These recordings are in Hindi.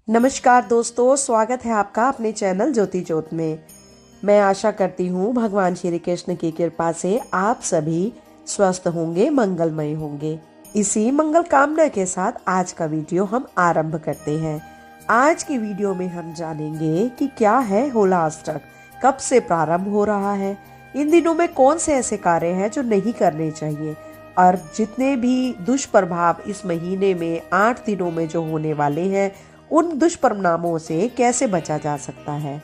नमस्कार दोस्तों, स्वागत है आपका अपने चैनल ज्योति ज्योत में। मैं आशा करती हूँ भगवान श्री कृष्ण की कृपा से आप सभी स्वस्थ होंगे, मंगलमय होंगे। इसी मंगल कामना के साथ आज का वीडियो हम आरंभ करते हैं। आज की वीडियो में हम जानेंगे कि क्या है होला अष्टक, कब से प्रारंभ हो रहा है, इन दिनों में कौन से ऐसे कार्य हैं जो नहीं करने चाहिए, और जितने भी दुष्प्रभाव इस महीने में 8 दिनों में जो होने वाले हैं उन दुष्परिणामों से कैसे बचा जा सकता है,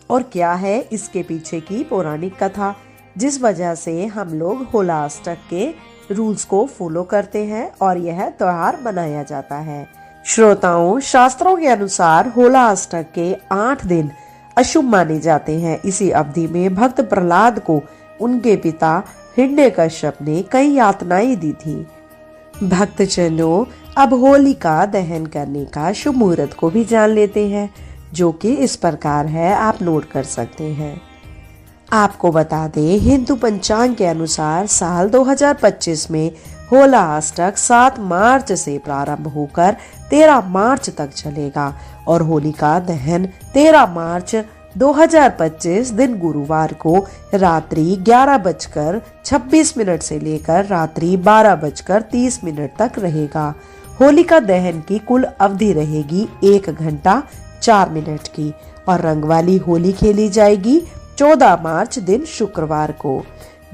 और क्या है इसके पीछे की पौराणिक कथा जिस वजह से हम लोग होला अष्टक के रूल्स को फॉलो करते हैं और यह त्योहार मनाया जाता है। श्रोताओं, शास्त्रों के अनुसार होला अष्टक के 8 दिन अशुभ माने जाते हैं। इसी अवधि में भक्त प्रहलाद को उनके पिता हिरण्यकश्यप ने कई यातनाएं दी थी। भक्तजनों, अब होलिका दहन करने का शुभ मुहूर्त को भी जान लेते हैं, जो कि इस प्रकार है, आप नोट कर सकते हैं। आपको बता दें, हिंदू पंचांग के अनुसार साल 2025 में होला अष्टक 7 मार्च से प्रारंभ होकर 13 मार्च तक चलेगा और होलिका दहन 13 मार्च 2025 दिन गुरुवार को रात्रि 11:26 से लेकर रात्रि 12:30 तक रहेगा। होलिका दहन की कुल अवधि रहेगी 1 घंटा 4 मिनट की और रंग वाली होली खेली जाएगी 14 मार्च दिन शुक्रवार को।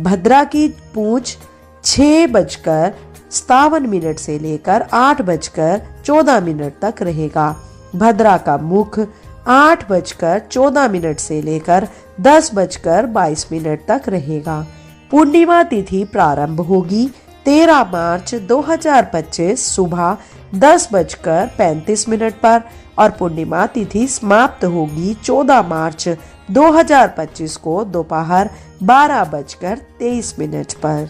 भद्रा की पूंछ 6:57 से लेकर 8:14 तक रहेगा। भद्रा का मुख 8:14 से लेकर 10:22 तक रहेगा। पूर्णिमा तिथि प्रारंभ होगी 13 मार्च 2025 सुबह 10:35 पर और पूर्णिमा तिथि समाप्त होगी 14 मार्च 2025 को दोपहर 12:23 पर।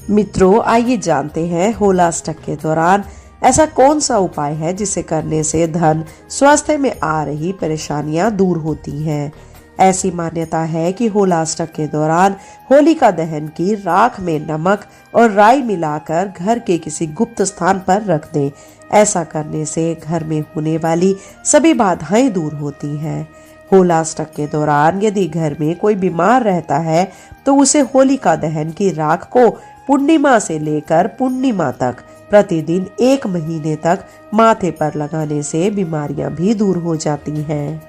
मित्रों, आइए जानते हैं होला अष्टक के दौरान ऐसा कौन सा उपाय है जिसे करने से धन स्वास्थ्य में आ रही परेशानियां दूर होती हैं। ऐसी मान्यता है कि होला अष्टक के दौरान होलिका दहन की राख में नमक और राई मिलाकर घर के किसी गुप्त स्थान पर रख दें। ऐसा करने से घर में होने वाली सभी बाधाएं दूर होती हैं। होला अष्टक के दौरान यदि घर में कोई बीमार रहता है तो उसे होलिका दहन की राख को पूर्णिमा से लेकर पूर्णिमा तक प्रतिदिन 1 महीने तक माथे पर लगाने से बीमारियां भी दूर हो जाती हैं।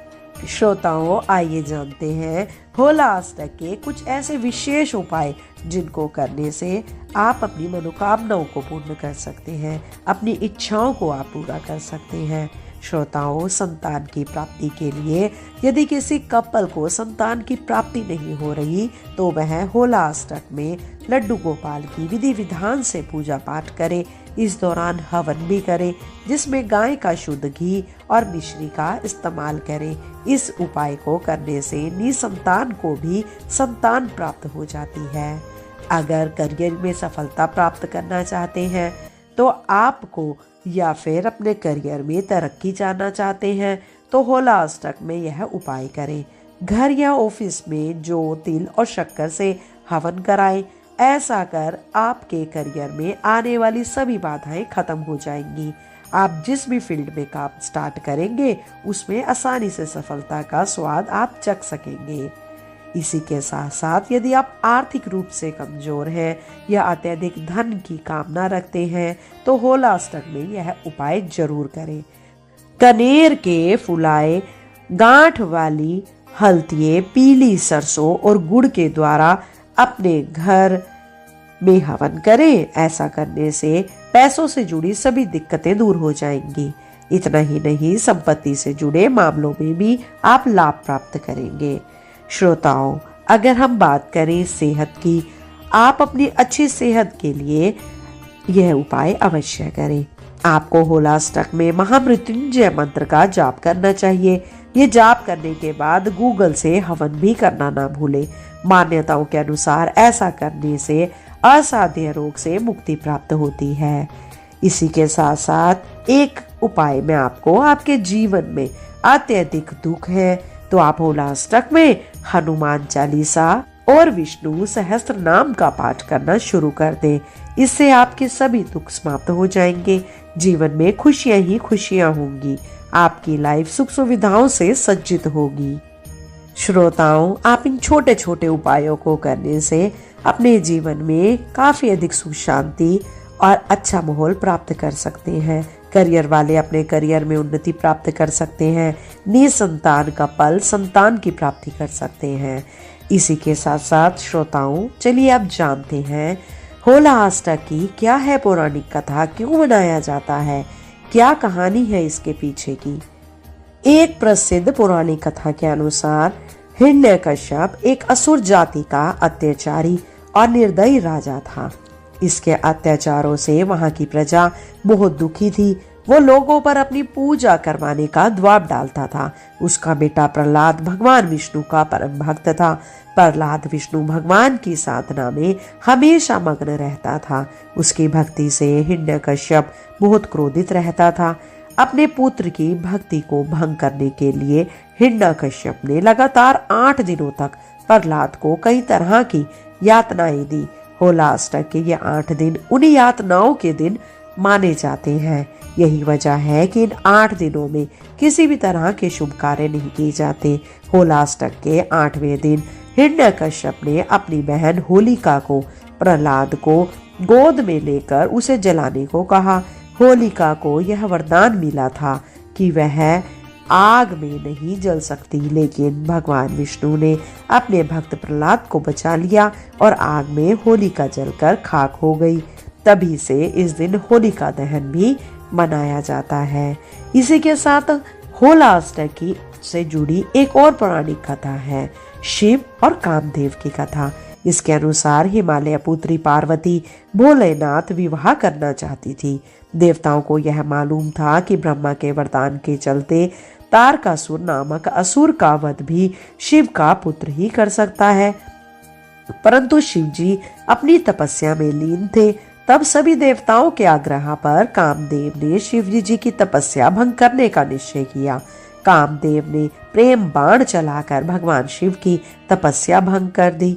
श्रोताओं, आइए जानते हैं होला अष्टक के कुछ ऐसे विशेष उपाय जिनको करने से आप अपनी मनोकामनाओं को पूर्ण कर सकते हैं, अपनी इच्छाओं को आप पूरा कर सकते हैं। श्रोताओं, संतान की प्राप्ति के लिए यदि किसी कपल को संतान की प्राप्ति नहीं हो रही तो वह होला अष्टक में लड्डू गोपाल की विधि विधान से पूजा पाठ करे। इस दौरान हवन भी करे जिसमें गाय का शुद्ध घी और मिश्री का इस्तेमाल करें। इस उपाय को करने से निसंतान को भी संतान प्राप्त हो जाती है। अगर करियर में सफलता प्राप्त करना चाहते हैं तो आपको या फिर अपने करियर में तरक्की चाहना चाहते हैं तो होला अष्टक में यह उपाय करें। घर या ऑफिस में जौ, तिल और शक्कर से हवन कराएं। ऐसा कर आपके करियर में आने वाली सभी बाधाएं खत्म हो जाएंगी। आप जिस भी फील्ड में काम स्टार्ट करेंगे उसमें आसानी से सफलता का स्वाद आप चख सकेंगे। इसी के साथ साथ यदि आप आर्थिक रूप से कमजोर हैं या अत्यधिक धन की कामना रखते हैं तो होला अष्टक में यह उपाय जरूर करें। कनेर के फुलाए गांठ वाली हल्दिये, पीली सरसों और गुड़ के द्वारा अपने घर में हवन करें। ऐसा करने से पैसों से जुड़ी सभी दिक्कतें दूर हो जाएंगी। इतना ही नहीं, संपत्ति से जुड़े मामलों में भी आप लाभ प्राप्त करेंगे। श्रोताओं, अगर हम बात करें सेहत की, आप अपनी अच्छी सेहत के लिए यह उपाय अवश्य करें। आपको होला अष्टक में महामृत्युंजय मंत्र का जाप करना चाहिए। ये जाप करने के बाद गूगल से हवन भी करना ना भूलें। मान्यताओं के अनुसार ऐसा करने से असाध्य रोग से मुक्ति प्राप्त होती है। इसी के साथ साथ एक उपाय मैं आपको, आपके जीवन में अत्यधिक दुख है तो आप होला अष्टक में हनुमान चालीसा और विष्णु सहस्त्र नाम का पाठ करना शुरू कर दें। इससे आपके सभी दुख समाप्त हो जाएंगे। जीवन में खुशियां ही खुशियां होंगी। आपकी लाइफ सुख सुविधाओं से सज्जित होगी। श्रोताओं, आप इन छोटे छोटे उपायों को करने से अपने जीवन में काफी अधिक सुख शांति और अच्छा माहौल प्राप्त कर सकते हैं। करियर वाले अपने करियर में उन्नति प्राप्त कर सकते हैं। निसंतान का पल संतान की प्राप्ति कर सकते हैं। इसी के साथ साथ श्रोताओं, चलिए अब जानते हैं होला अष्टक की क्या है पौराणिक कथा, क्यों मनाया जाता है, क्या कहानी है इसके पीछे की। एक प्रसिद्ध पौराणिक कथा के अनुसार हिरण्यकश्यप एक असुर जाति का अत्याचारी और निर्दयी राजा था। इसके अत्याचारों से वहां की प्रजा बहुत दुखी थी। वो लोगों पर अपनी पूजा करवाने का दबाव डालता था। उसका बेटा प्रहलाद भगवान विष्णु का परम भक्त था। प्रहलाद विष्णु भगवान की साधना में हमेशा मग्न रहता था। उसकी भक्ति से हिरण्यकश्यप बहुत क्रोधित रहता था। अपने पुत्र की भक्ति को भंग करने के लिए हिरण्यकश्यप ने लगातार 8 दिनों तक प्रहलाद को कई तरह की यातनाएं दी। होला अष्टक के ये 8 दिन उन्हीं यातनाओं के दिन माने जाते हैं। यही वजह है कि इन 8 दिनों में किसी भी तरह के शुभ कार्य नहीं किए जाते। होला अष्टक के 8वें दिन हिरण्यकश्यप ने अपनी बहन होलिका को प्रहलाद को गोद में लेकर उसे जलाने को कहा। होलिका को यह वरदान मिला था कि वह आग में नहीं जल सकती, लेकिन भगवान विष्णु ने अपने भक्त प्रहलाद को बचा लिया और आग में होलिका जलकर खाक हो गई। तभी से इस दिन होलिका दहन भी मनाया जाता है। इसी के साथ होला अष्टक की से जुड़ी एक और पौराणिक कथा है, शिव और कामदेव की कथा। इसके अनुसार हिमालय पुत्री पार्वती भोलेनाथ विवाह करना चाहती थी। देवताओं को यह मालूम था कि ब्रह्मा के वरदान के चलते तारकासुर नामक असुर का वध भी शिव का पुत्र ही कर सकता है, परंतु शिव जी अपनी तपस्या में लीन थे। तब सभी देवताओं के आग्रह पर कामदेव ने शिव जी की तपस्या भंग करने का निश्चय किया। कामदेव ने प्रेम बाण चलाकर भगवान शिव की तपस्या भंग कर दी।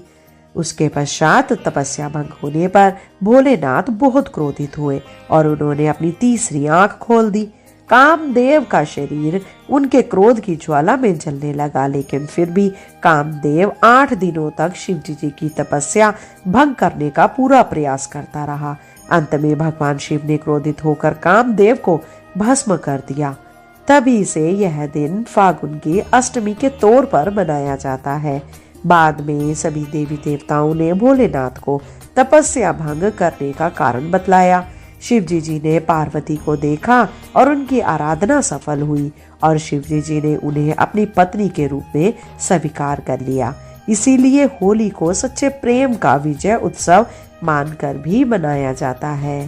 उसके पश्चात तपस्या भंग होने पर भोलेनाथ बहुत क्रोधित हुए और उन्होंने अपनी तीसरी आंख खोल दी। कामदेव का शरीर उनके क्रोध की ज्वाला में जलने लगा, लेकिन फिर भी कामदेव 8 दिनों तक शिव जी की तपस्या भंग करने का पूरा प्रयास करता रहा। अंत में भगवान शिव ने क्रोधित होकर कामदेव को भस्म कर दिया। तभी से यह दिन फागुन की अष्टमी के तौर पर मनाया जाता है। बाद में सभी देवी देवताओं ने भोलेनाथ को तपस्या भंग करने का कारण बतलाया। शिव जी ने पार्वती को देखा और उनकी आराधना सफल हुई और शिव जी ने उन्हें अपनी पत्नी के रूप में स्वीकार कर लिया। इसीलिए होली को सच्चे प्रेम का विजय उत्सव मानकर भी मनाया जाता है।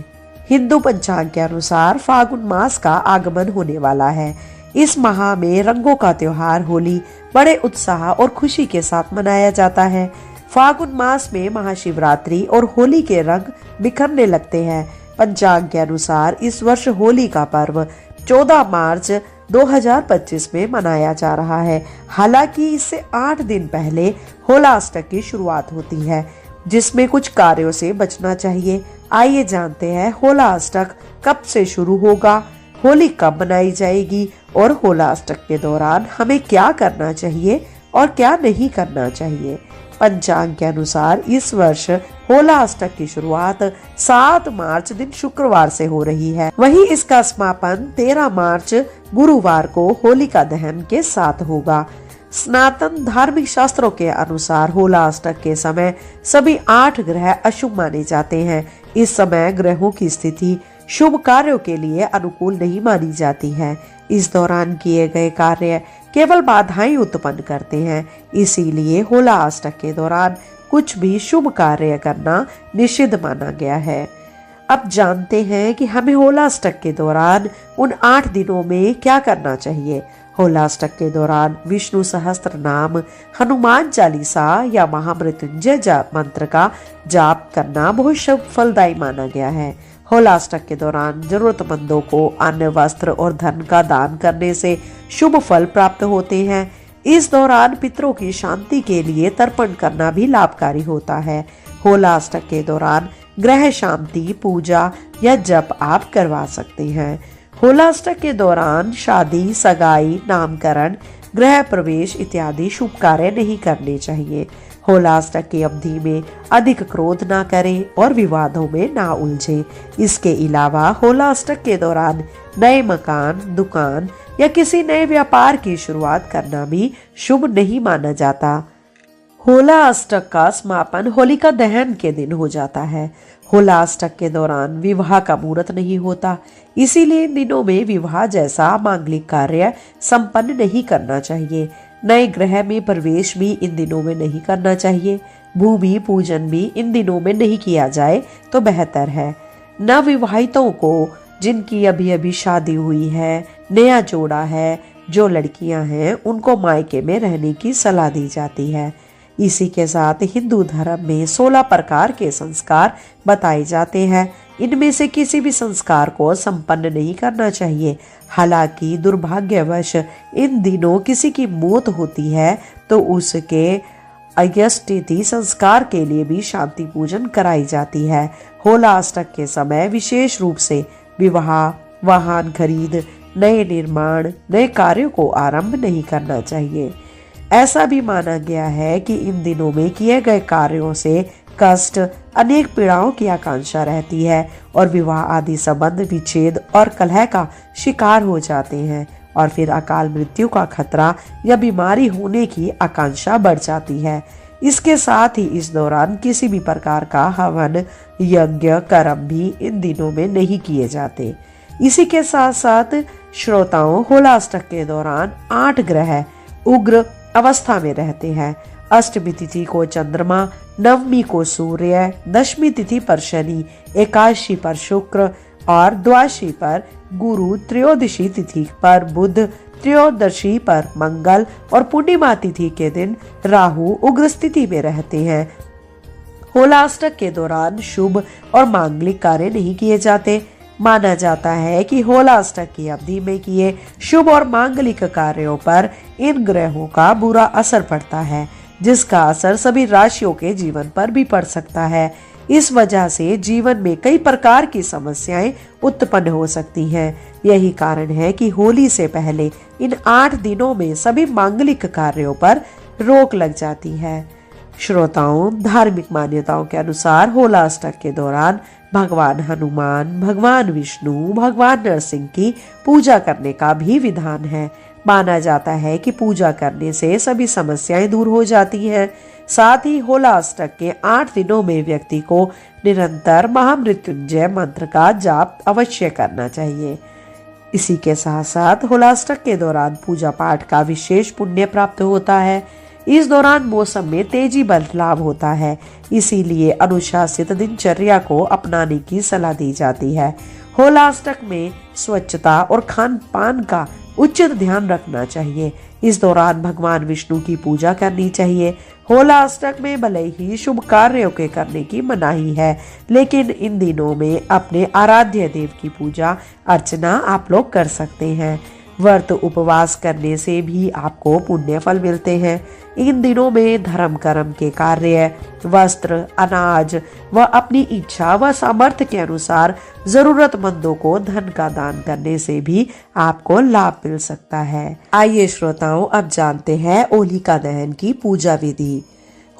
हिंदू पंचांग के अनुसार फागुन मास का आगमन होने वाला है। इस माह में रंगों का त्योहार होली बड़े उत्साह और खुशी के साथ मनाया जाता है। फागुन मास में महाशिवरात्रि और होली के रंग बिखरने लगते हैं। पंचांग के अनुसार इस वर्ष होली का पर्व 14 मार्च 2025 में मनाया जा रहा है। हालांकि इससे 8 दिन पहले होला अष्टक की शुरुआत होती है, जिसमें कुछ कार्यों से बचना चाहिए। आइए जानते हैं होला अष्टक कब से शुरू होगा, होली कब मनाई जाएगी और होला अष्टक के दौरान हमें क्या करना चाहिए और क्या नहीं करना चाहिए। पंचांग के अनुसार इस वर्ष होला अष्टक की शुरुआत 7 मार्च दिन शुक्रवार से हो रही है। वहीं इसका समापन 13 मार्च गुरुवार को होलिका दहन के साथ होगा। सनातन धार्मिक शास्त्रों के अनुसार होला अष्टक के समय सभी 8 ग्रह अशुभ माने जाते हैं। इस समय ग्रहों की स्थिति शुभ कार्यों के लिए अनुकूल नहीं मानी जाती है। इस दौरान किए गए कार्य केवल बाधाएं उत्पन्न करते हैं। इसीलिए होला अष्टक के दौरान कुछ भी शुभ कार्य करना निषिद्ध माना गया है। अब जानते हैं कि हमें होला अष्टक के दौरान उन 8 दिनों में क्या करना चाहिए। होला अष्टक के दौरान विष्णु सहस्त्र नाम, हनुमान चालीसा या महामृत्युंजय जाप मंत्र का जाप करना बहुत शुभ फलदायी माना गया है। होला अष्टक के दौरान जरूरतमंदों को अन्न, वस्त्र और धन का दान करने से शुभ फल प्राप्त होते हैं। इस दौरान पितरों की शांति के लिए तर्पण करना भी लाभकारी होता है। होला अष्टक के दौरान ग्रह शांति पूजा या जप आप करवा सकते हैं। होलाष्टक के दौरान शादी, सगाई, नामकरण, गृह प्रवेश इत्यादि शुभ कार्य नहीं करने चाहिए। होलाष्टक की अवधि में अधिक क्रोध ना करें और विवादों में ना उलझे। इसके अलावा होलाष्टक के दौरान नए मकान, दुकान या किसी नए व्यापार की शुरुआत करना भी शुभ नहीं माना जाता। होला अष्टक का समापन होलिका दहन के दिन हो जाता है। होला अष्टक के दौरान विवाह का मुहूर्त नहीं होता, इसीलिए इन दिनों में विवाह जैसा मांगलिक कार्य संपन्न नहीं करना चाहिए। नए ग्रह में प्रवेश भी इन दिनों में नहीं करना चाहिए। भूमि पूजन भी इन दिनों में नहीं किया जाए तो बेहतर है। नवविवाहितों को, जिनकी अभी अभी शादी हुई है, नया जोड़ा है, जो लड़कियां हैं, उनको मायके में रहने की सलाह दी जाती है। इसी के साथ हिंदू धर्म में 16 प्रकार के संस्कार बताए जाते हैं। इनमें से किसी भी संस्कार को संपन्न नहीं करना चाहिए। हालांकि दुर्भाग्यवश इन दिनों किसी की मौत होती है तो उसके अयष्टि संस्कार के लिए भी शांति पूजन कराई जाती है। होला अष्टक के समय विशेष रूप से विवाह, वाहन खरीद, नए निर्माण, नए कार्यों को आरंभ नहीं करना चाहिए। ऐसा भी माना गया है कि इन दिनों में किए गए कार्यों से कष्ट, अनेक पीड़ाओं की आकांक्षा रहती है और विवाह आदि संबंध विच्छेद और कलह का शिकार हो जाते हैं और फिर अकाल मृत्यु का खतरा या बीमारी होने की आकांक्षा बढ़ जाती है। इसके साथ ही इस दौरान किसी भी प्रकार का हवन, यज्ञ, कर्म भी इन दिनों में नहीं किए जाते। इसी के साथ साथ श्रोताओं, होला अष्टक के दौरान 8 ग्रह उग्र अवस्था में रहते हैं। अष्टमी तिथि को चंद्रमा, नवमी को सूर्य, दशमी तिथि पर शनि, एकादशी पर शुक्र और द्वादशी पर गुरु, त्रयोदशी तिथि पर बुध, त्रयोदशी पर मंगल और पूर्णिमा तिथि के दिन राहु उग्र स्थिति में रहते हैं। होला अष्टक के दौरान शुभ और मांगलिक कार्य नहीं किए जाते। माना जाता है कि होला अष्टक की अवधि में किए शुभ और मांगलिक कार्यों पर इन ग्रहों का बुरा असर पड़ता है, जिसका असर सभी राशियों के जीवन पर भी पड़ सकता है। इस वजह से जीवन में कई प्रकार की समस्याएं उत्पन्न हो सकती हैं। यही कारण है कि होली से पहले इन 8 दिनों में सभी मांगलिक कार्यों पर रोक लग जाती है। श्रोताओं, धार्मिक मान्यताओं के अनुसार होला अष्टक के दौरान भगवान हनुमान, भगवान विष्णु, भगवान नरसिंह की पूजा करने का भी विधान है। माना जाता है कि पूजा करने से सभी समस्याएं दूर हो जाती हैं। साथ ही होला अष्टक के 8 दिनों में व्यक्ति को निरंतर महामृत्युंजय मंत्र का जाप अवश्य करना चाहिए। इसी के साथ साथ होला अष्टक के दौरान पूजा पाठ का विशेष पुण्य प्राप्त होता है। इस दौरान मौसम में तेजी बदलाव होता है, इसीलिए अनुशासित दिनचर्या को अपनाने की सलाह दी जाती है। होला अष्टक में स्वच्छता और खान पान का उचित ध्यान रखना चाहिए। इस दौरान भगवान विष्णु की पूजा करनी चाहिए। होला अष्टक में भले ही शुभ कार्यों के करने की मनाही है, लेकिन इन दिनों में अपने आराध्य देव की पूजा अर्चना आप लोग कर सकते हैं। व्रत उपवास करने से भी आपको पुण्य फल मिलते हैं। इन दिनों में धर्म कर्म के कार्य, वस्त्र, अनाज व अपनी इच्छा व सामर्थ्य के अनुसार जरूरतमंदों को धन का दान करने से भी आपको लाभ मिल सकता है। आइए श्रोताओं, अब जानते हैं होलिका दहन की पूजा विधि।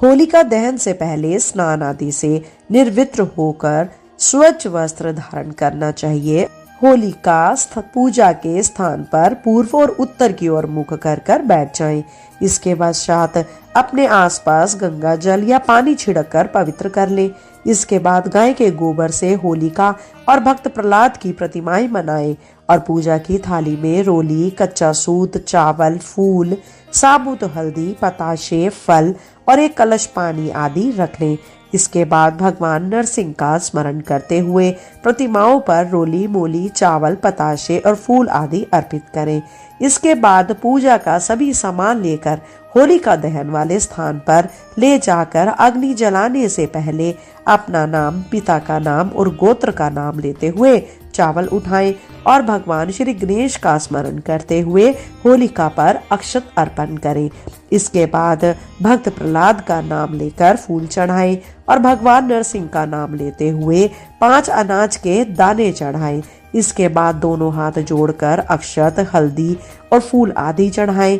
होलिका दहन से पहले स्नान आदि से निर्वित्र होकर स्वच्छ वस्त्र धारण करना चाहिए। होलिका पूजा के स्थान पर पूर्व और उत्तर की ओर मुख कर बैठ जाएं। इसके पश्चात अपने आसपास गंगा जल या पानी छिड़क कर पवित्र कर ले। इसके बाद गाय के गोबर से होलिका और भक्त प्रहलाद की प्रतिमाएं बनाएं और पूजा की थाली में रोली, कच्चा सूत, चावल, फूल, साबुत हल्दी, पताशे, फल और एक कलश पानी आदि रख लें। इसके बाद भगवान नरसिंह का स्मरण करते हुए प्रतिमाओं पर रोली, मोली, चावल, पताशे और फूल आदि अर्पित करें। इसके बाद पूजा का सभी सामान लेकर होलिका दहन वाले स्थान पर ले जाकर अग्नि जलाने से पहले अपना नाम, पिता का नाम और गोत्र का नाम लेते हुए चावल उठाएं और भगवान श्री गणेश का स्मरण करते हुए होलिका पर अक्षत अर्पण करें। इसके बाद भक्त प्रहलाद का नाम लेकर फूल चढ़ाएं और भगवान नरसिंह का नाम लेते हुए 5 अनाज के दाने चढ़ाएं। इसके बाद दोनों हाथ जोड़कर अक्षत, हल्दी और फूल आदि चढ़ाएं।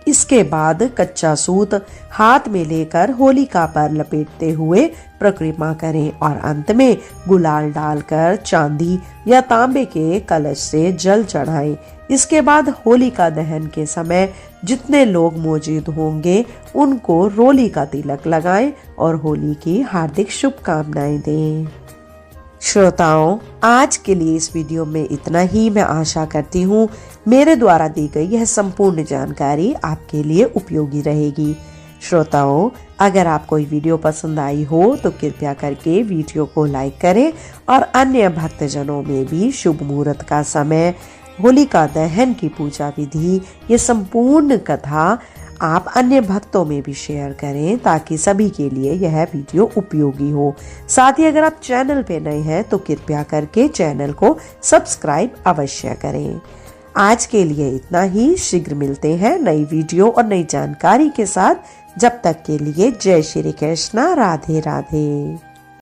इसके बाद कच्चा सूत हाथ में लेकर होलिका पर लपेटते हुए परिक्रमा करें और अंत में गुलाल डालकर चांदी या तांबे के कलश से जल चढ़ाएं। इसके बाद होलिका दहन के समय जितने लोग मौजूद होंगे उनको रोली का तिलक लगाएं और होली की हार्दिक शुभकामनाएं दें। श्रोताओं, आज के लिए इस वीडियो में इतना ही। मैं आशा करती हूँ मेरे द्वारा दी गई यह संपूर्ण जानकारी आपके लिए उपयोगी रहेगी। श्रोताओं, अगर आपको ये वीडियो पसंद आई हो तो कृपया करके वीडियो को लाइक करें और अन्य भक्तजनों में भी शुभ मुहूर्त का समय, होलिका दहन की पूजा विधि, ये संपूर्ण कथा आप अन्य भक्तों में भी शेयर करें ताकि सभी के लिए यह वीडियो उपयोगी हो। साथ ही अगर आप चैनल पे नए हैं तो कृपया करके चैनल को सब्सक्राइब अवश्य करें। आज के लिए इतना ही। शीघ्र मिलते हैं नई वीडियो और नई जानकारी के साथ। जब तक के लिए जय श्री कृष्णा, राधे राधे।